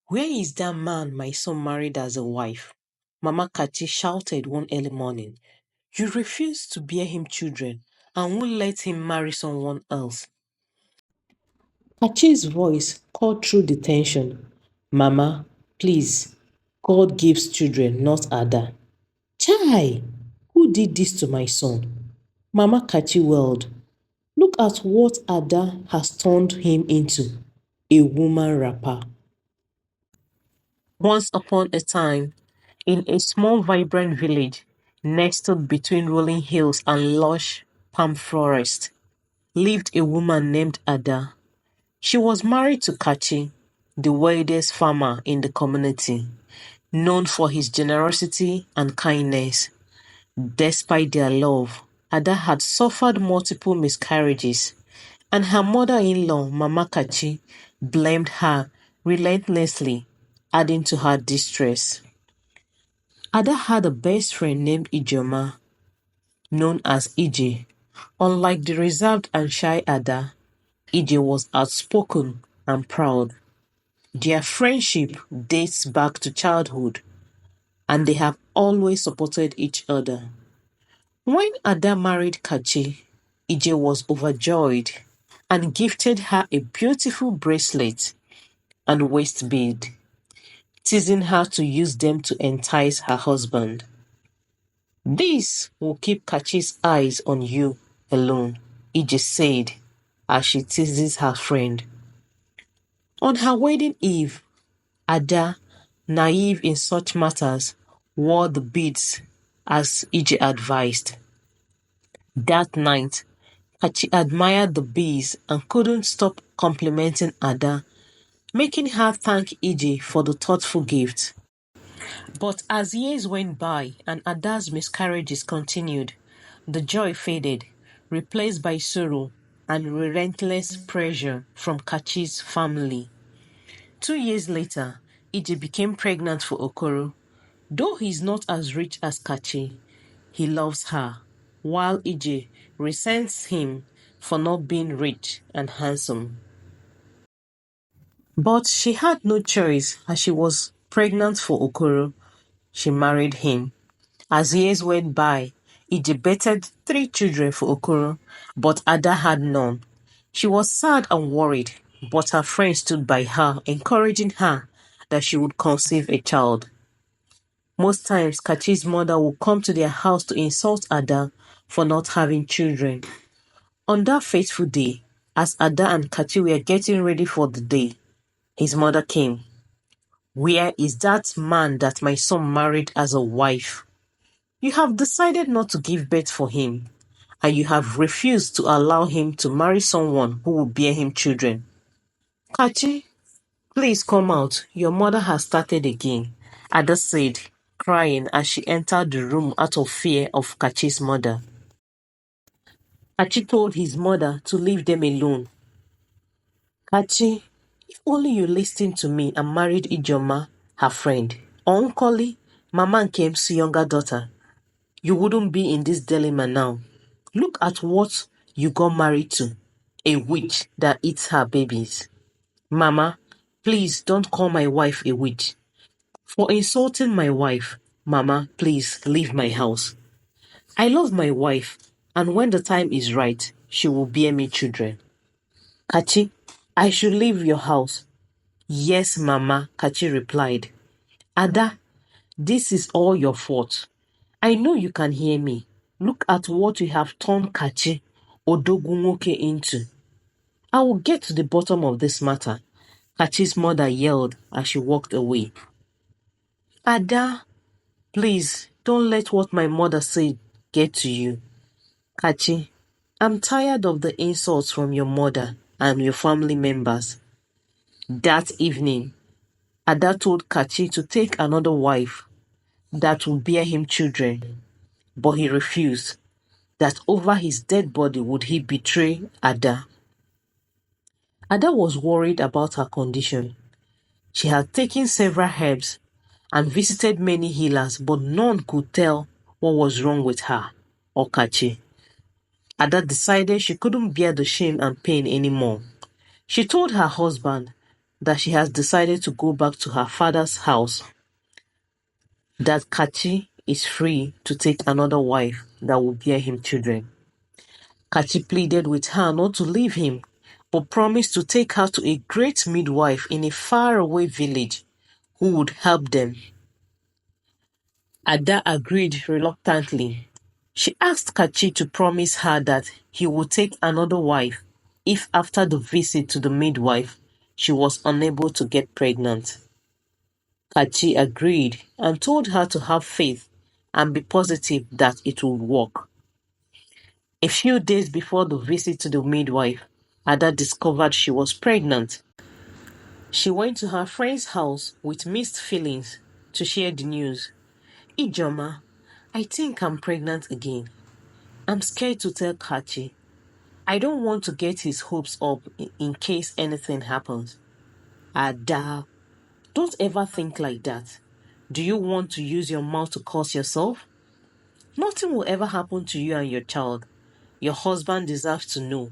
Where is that man my son married as a wife? Mama Kachi shouted one early morning. You refuse to bear him children and won't let him marry someone else. Kachi's voice cut through the tension. Mama, please. God gives children, not Ada. Chai! Who did this to my son? Mama Kachi wailed. Look at what Ada has turned him into. A woman rapper. Once upon a time, in a small vibrant village, nestled between rolling hills and lush palm forest, lived a woman named Ada. She was married to Kachi, the wealthiest farmer in the community, known for his generosity and kindness. Despite their love, Ada had suffered multiple miscarriages, and her mother-in-law, Mama Kachi, blamed her relentlessly, adding to her distress. Ada had a best friend named Ijoma, known as Ije. Unlike the reserved and shy Ada, Ije was outspoken and proud. Their friendship dates back to childhood, and they have always supported each other. When Ada married Kachi, Ije was overjoyed and gifted her a beautiful bracelet and waist bead, teasing her to use them to entice her husband. This will keep Kachi's eyes on you alone, Ije said as she teases her friend. On her wedding eve, Ada, naive in such matters, wore the beads as Ije advised. That night, Kachi admired the beads and couldn't stop complimenting Ada, making her thank Ije for the thoughtful gift. But as years went by and Ada's miscarriages continued, the joy faded, replaced by sorrow and relentless pressure from Kachi's family. 2 years later, Ije became pregnant for Okoro. Though he's not as rich as Kachi, he loves her, while Ije resents him for not being rich and handsome. But she had no choice as she was pregnant for Okoro. She married him. As years went by, Ije betted 3 children for Okoro, but Ada had none. She was sad and worried, but her friends stood by her, encouraging her that she would conceive a child. Most times, Kachi's mother would come to their house to insult Ada for not having children. On that fateful day, as Ada and Kachi were getting ready for the day, his mother came. Where is that man that my son married as a wife? You have decided not to give birth for him, and you have refused to allow him to marry someone who will bear him children. Kachi, please come out. Your mother has started again, Ada said, crying as she entered the room out of fear of Kachi's mother. Kachi told his mother to leave them alone. Kachi, if only you listened to me and married Ijoma, her friend, or Nkoli, Mama Nkem's younger daughter, you wouldn't be in this dilemma now. Look at what you got married to, a witch that eats her babies. Mama, please don't call my wife a witch. For insulting my wife, Mama, please leave my house. I love my wife, and when the time is right, she will bear me children. Kachi, I should leave your house. Yes, Mama, Kachi replied. Ada, this is all your fault. I know you can hear me. Look at what you have turned Kachi, Odogunwoke, into. I will get to the bottom of this matter, Kachi's mother yelled as she walked away. Ada, please don't let what my mother said get to you. Kachi, I'm tired of the insults from your mother and your family members. That evening, Ada told Kachi to take another wife that would bear him children, but he refused. That over his dead body would he betray Ada. Ada was worried about her condition. She had taken several herbs and visited many healers, but none could tell what was wrong with her or Kachi. Ada decided she couldn't bear the shame and pain anymore. She told her husband that she has decided to go back to her father's house, that Kachi is free to take another wife that will bear him children. Kachi pleaded with her not to leave him, but promised to take her to a great midwife in a faraway village who would help them. Ada agreed reluctantly. She asked Kachi to promise her that he would take another wife if after the visit to the midwife she was unable to get pregnant. Kachi agreed and told her to have faith and be positive that it would work. A few days before the visit to the midwife, Ada discovered she was pregnant. She went to her friend's house with mixed feelings to share the news. Ijoma, I think I'm pregnant again. I'm scared to tell Kachi. I don't want to get his hopes up in case anything happens. Ada, don't ever think like that. Do you want to use your mouth to curse yourself? Nothing will ever happen to you and your child. Your husband deserves to know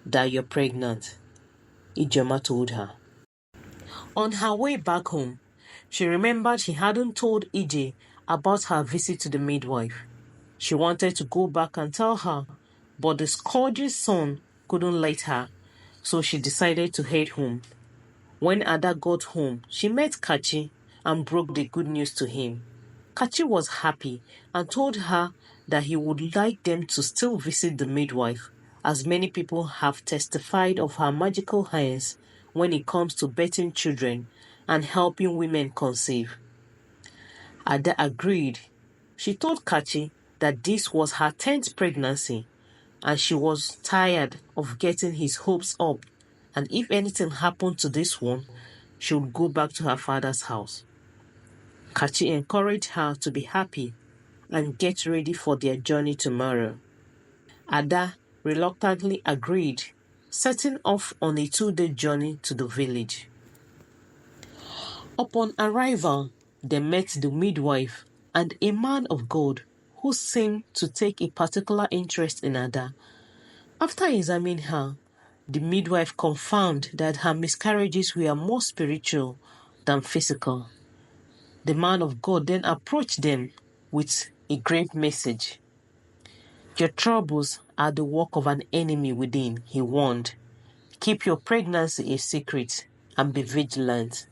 that you're pregnant, Ijoma told her. On her way back home, she remembered she hadn't told Ije about her visit to the midwife. She wanted to go back and tell her, but the scourge's son couldn't let her, so she decided to head home. When Ada got home, she met Kachi and broke the good news to him. Kachi was happy and told her that he would like them to still visit the midwife, as many people have testified of her magical hands when it comes to birthing children and helping women conceive. Ada agreed. She told Kachi that this was her 10th pregnancy and she was tired of getting his hopes up, and if anything happened to this one, she would go back to her father's house. Kachi encouraged her to be happy and get ready for their journey tomorrow. Ada reluctantly agreed, setting off on a 2-day journey to the village. Upon arrival, they met the midwife and a man of God who seemed to take a particular interest in Ada. After examining her, the midwife confirmed that her miscarriages were more spiritual than physical. The man of God then approached them with a great message. Your troubles are the work of an enemy within, he warned. Keep your pregnancy a secret and be vigilant.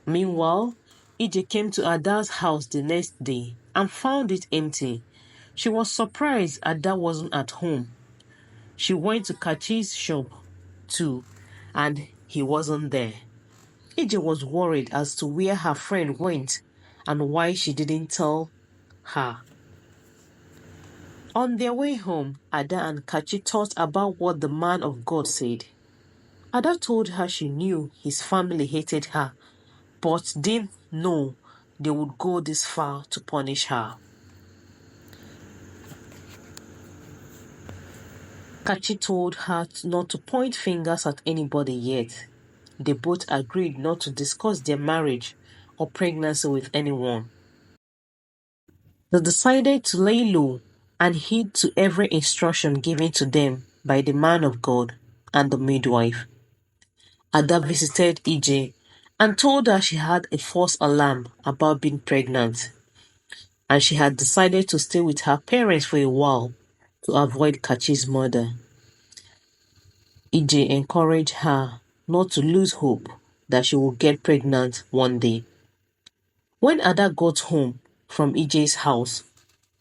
Meanwhile, Ije came to Ada's house the next day and found it empty. She was surprised Ada wasn't at home. She went to Kachi's shop too, and he wasn't there. Ije was worried as to where her friend went and why she didn't tell her. On their way home, Ada and Kachi thought about what the man of God said. Ada told her she knew his family hated her, but didn't know they would go this far to punish her. Kachi told her not to point fingers at anybody yet. They both agreed not to discuss their marriage or pregnancy with anyone. They decided to lay low and heed to every instruction given to them by the man of God and the midwife. Ada visited Ije and told her she had a false alarm about being pregnant, and she had decided to stay with her parents for a while to avoid Kachi's murder. Ije encouraged her not to lose hope that she would get pregnant one day. When Ada got home from Ije's house,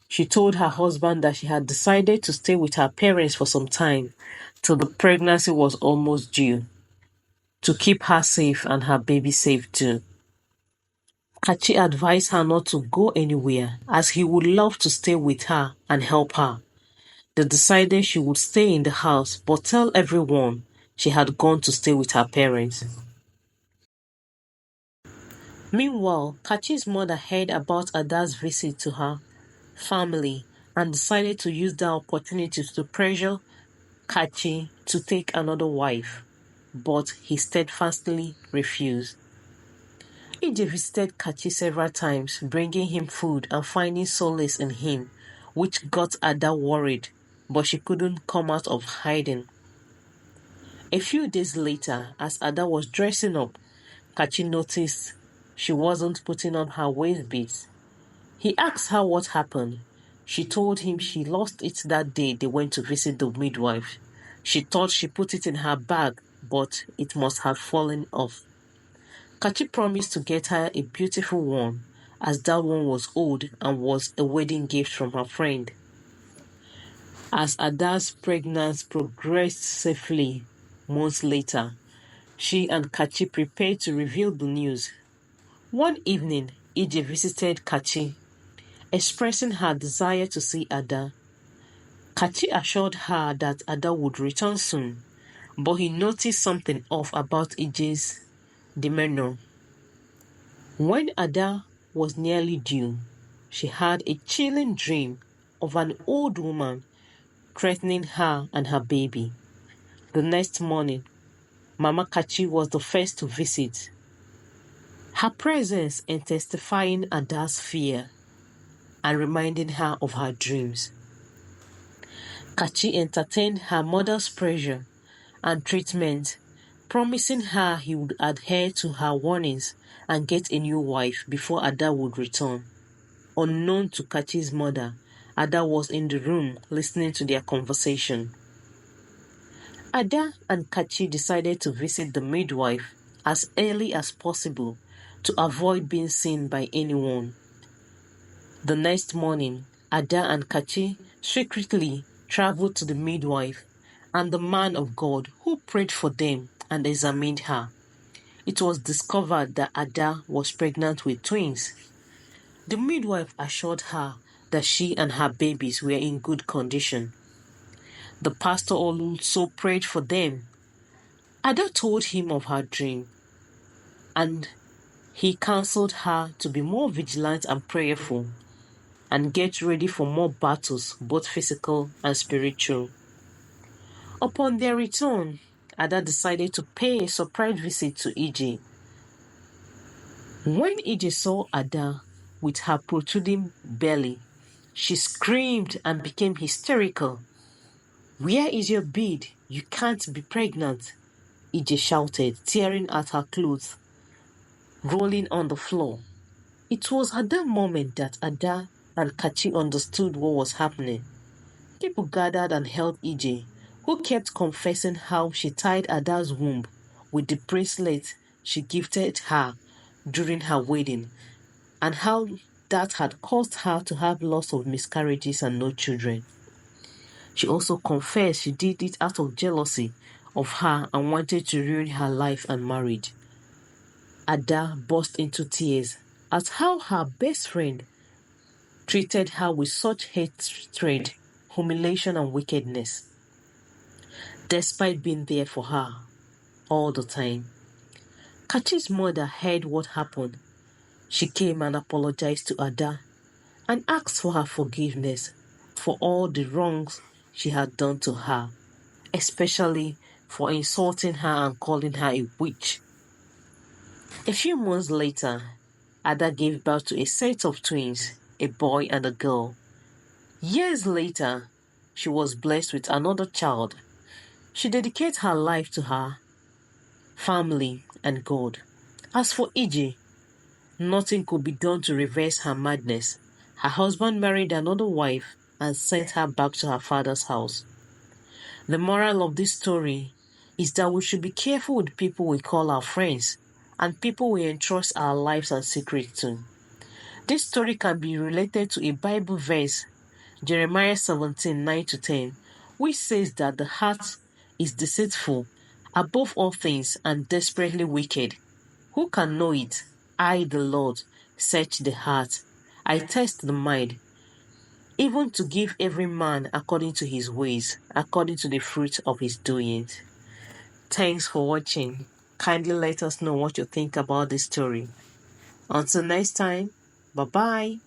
she told her husband that she had decided to stay with her parents for some time till the pregnancy was almost due, to keep her safe and her baby safe too. Kachi advised her not to go anywhere as he would love to stay with her and help her. They decided she would stay in the house but tell everyone she had gone to stay with her parents. Meanwhile, Kachi's mother heard about Ada's visit to her family and decided to use the opportunity to pressure Kachi to take another wife, but he steadfastly refused. Ije visited Kachi several times, bringing him food and finding solace in him, which got Ada worried, but she couldn't come out of hiding. A few days later, as Ada was dressing up, Kachi noticed she wasn't putting on her waist beads. He asked her what happened. She told him she lost it that day they went to visit the midwife. She thought she put it in her bag, but it must have fallen off. Kachi promised to get her a beautiful one, as that one was old and was a wedding gift from her friend. As Ada's pregnancy progressed safely months later, she and Kachi prepared to reveal the news. One evening, Ije visited Kachi, expressing her desire to see Ada. Kachi assured her that Ada would return soon, but he noticed something off about Ije's demeanor. When Ada was nearly due, she had a chilling dream of an old woman threatening her and her baby. The next morning, Mama Kachi was the first to visit. Her presence intensifying Ada's fear and reminding her of her dreams. Kachi entertained her mother's pressure and treatment, promising her he would adhere to her warnings and get a new wife before Ada would return. Unknown to Kachi's mother, Ada was in the room listening to their conversation. Ada and Kachi decided to visit the midwife as early as possible to avoid being seen by anyone. The next morning, Ada and Kachi secretly traveled to the midwife and the man of God who prayed for them and examined her. It was discovered that Ada was pregnant with twins. The midwife assured her that she and her babies were in good condition. The pastor also prayed for them. Ada told him of her dream, and he counseled her to be more vigilant and prayerful and get ready for more battles, both physical and spiritual. Upon their return, Ada decided to pay a surprise visit to Ije. When Ije saw Ada with her protruding belly, she screamed and became hysterical. "Where is your bead? You can't be pregnant," Ije shouted, tearing at her clothes, rolling on the floor. It was at that moment that Ada and Kachi understood what was happening. People gathered and held Ije, who kept confessing how she tied Ada's womb with the bracelet she gifted her during her wedding, and how that had caused her to have lots of miscarriages and no children. She also confessed she did it out of jealousy of her and wanted to ruin her life and marriage. Ada burst into tears at how her best friend treated her with such hatred, humiliation, and wickedness, despite being there for her all the time. Kachi's mother heard what happened. She came and apologized to Ada and asked for her forgiveness for all the wrongs she had done to her, especially for insulting her and calling her a witch. A few months later, Ada gave birth to a set of twins, a boy and a girl. Years later, she was blessed with another child. She dedicated her life to her family and God. As for Ije, nothing could be done to reverse her madness. Her husband married another wife and sent her back to her father's house. The moral of this story is that we should be careful with people we call our friends and people we entrust our lives and secrets to. This story can be related to a Bible verse, Jeremiah 17:9-10, which says that the heart is deceitful above all things and desperately wicked. Who can know it? I, the Lord, search the heart. I test the mind, even to give every man according to his ways, according to the fruit of his doings. Thanks for watching. Kindly let us know what you think about this story. Until next time, bye-bye.